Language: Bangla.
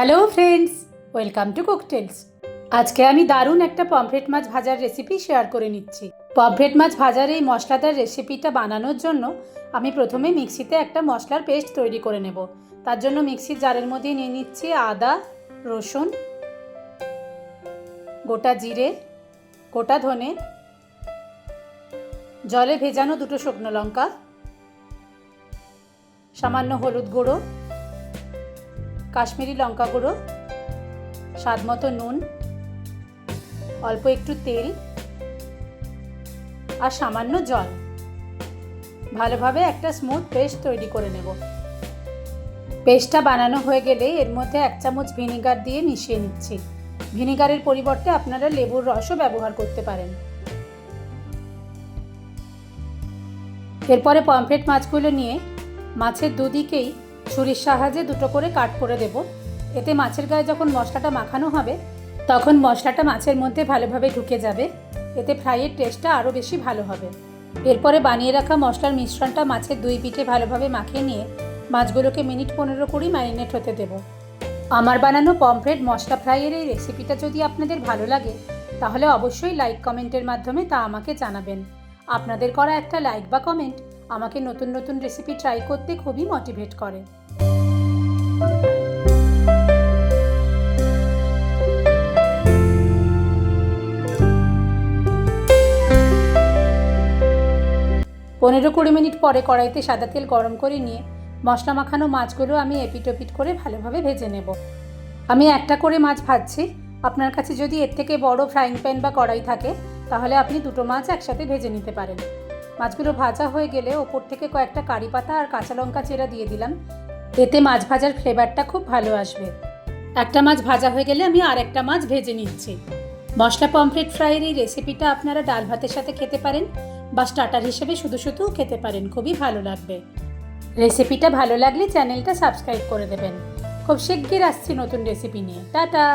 হ্যালো ফ্রেন্ডস, ওয়েলকাম টু কুকটেলস। আজকে আমি দারুণ একটা পমফ্রেট মাছ ভাজার রেসিপি শেয়ার করে নিচ্ছি। পমফ্রেট মাছ ভাজার এই মশলাদার রেসিপিটা বানানোর জন্য আমি প্রথমে মিক্সিতে একটা মশলার পেস্ট তৈরি করে নেব। তার জন্য মিক্সির জারের মধ্যে নিয়ে নিচ্ছি আদা, রসুন, গোটা জিরে, গোটা ধনে, জলে ভেজানো দুটো শুকনো লঙ্কা, সামান্য হলুদ গুঁড়ো, কাশ্মীরি লঙ্কা গুঁড়ো, স্বাদ মতো নুন, অল্প একটু তেল আর সামান্য জল। ভালোভাবে একটা স্মুথ পেস্ট তৈরি করে নেব। পেস্টটা বানানো হয়ে গেলে এর মধ্যে 1 চামচ ভিনিগার দিয়ে মিশিয়ে নিচ্ছি। ভিনিগারের পরিবর্তে আপনারা লেবুর রসও ব্যবহার করতে পারেন। এরপরে পমফ্রেট মাছগুলো নিয়ে মাছের দুদিকেই ছুরির সাহায্যে দুটো করে কাট করে দেব। এতে মাছের গায়ে যখন মশলাটা মাখানো হবে তখন মশলাটা মাছের মধ্যে ভালোভাবে ঢুকে যাবে। এতে ফ্রাইয়ের টেস্টটা আরও বেশি ভালো হবে। এরপরে বানিয়ে রাখা মশলার মিশ্রণটা মাছের দুই পিঠে ভালোভাবে মাখিয়ে নিয়ে মাছগুলোকে মিনিট 15-20 ম্যারিনেট হতে দেব। আমার বানানো পমফ্রেট মশলা ফ্রাইয়ের এই রেসিপিটা যদি আপনাদের ভালো লাগে তাহলে অবশ্যই লাইক কমেন্টের মাধ্যমে তা আমাকে জানাবেন। আপনাদের করা একটা লাইক বা কমেন্ট আমাকে নতুন নতুন রেসিপি ট্রাই করতে খুবই মোটিভেট করে। পনেরো 20 মিনিট পরে কড়াইতে সাদা তেল গরম করে নিয়ে মশলা মাখানো মাছগুলো আমি এপিট ওপিট করে ভালোভাবে ভেজে নেব। আমি একটা করে মাছ ভাজছি। আপনার কাছে যদি এর থেকে বড় ফ্রাইং প্যান বা কড়াই থাকে তাহলে আপনি দুটো মাছ একসাথে ভেজে নিতে পারেন। মাছগুলো ভাজা হয়ে গেলে ওপর থেকে কয়েকটা কারি পাতা আর কাঁচা লঙ্কা চেরা দিয়ে দিলাম। এতে মাছ ভাজার ফ্লেভারটা খুব ভালো আসবে। একটা মাছ ভাজা হয়ে গেলে আমি আর একটা মাছ ভেজে নিচ্ছি। মশলা পমফ্রেট ফ্রাইয়ের এই রেসিপিটা আপনারা ডাল ভাতের সাথে খেতে পারেন বা স্টার্টার হিসেবে শুধু শুধুও খেতে পারেন, খুবই ভালো লাগবে। রেসিপিটা ভালো লাগলে চ্যানেলটা সাবস্ক্রাইব করে দেবেন। খুব শিগগির আসছি নতুন রেসিপি নিয়ে। টাটা।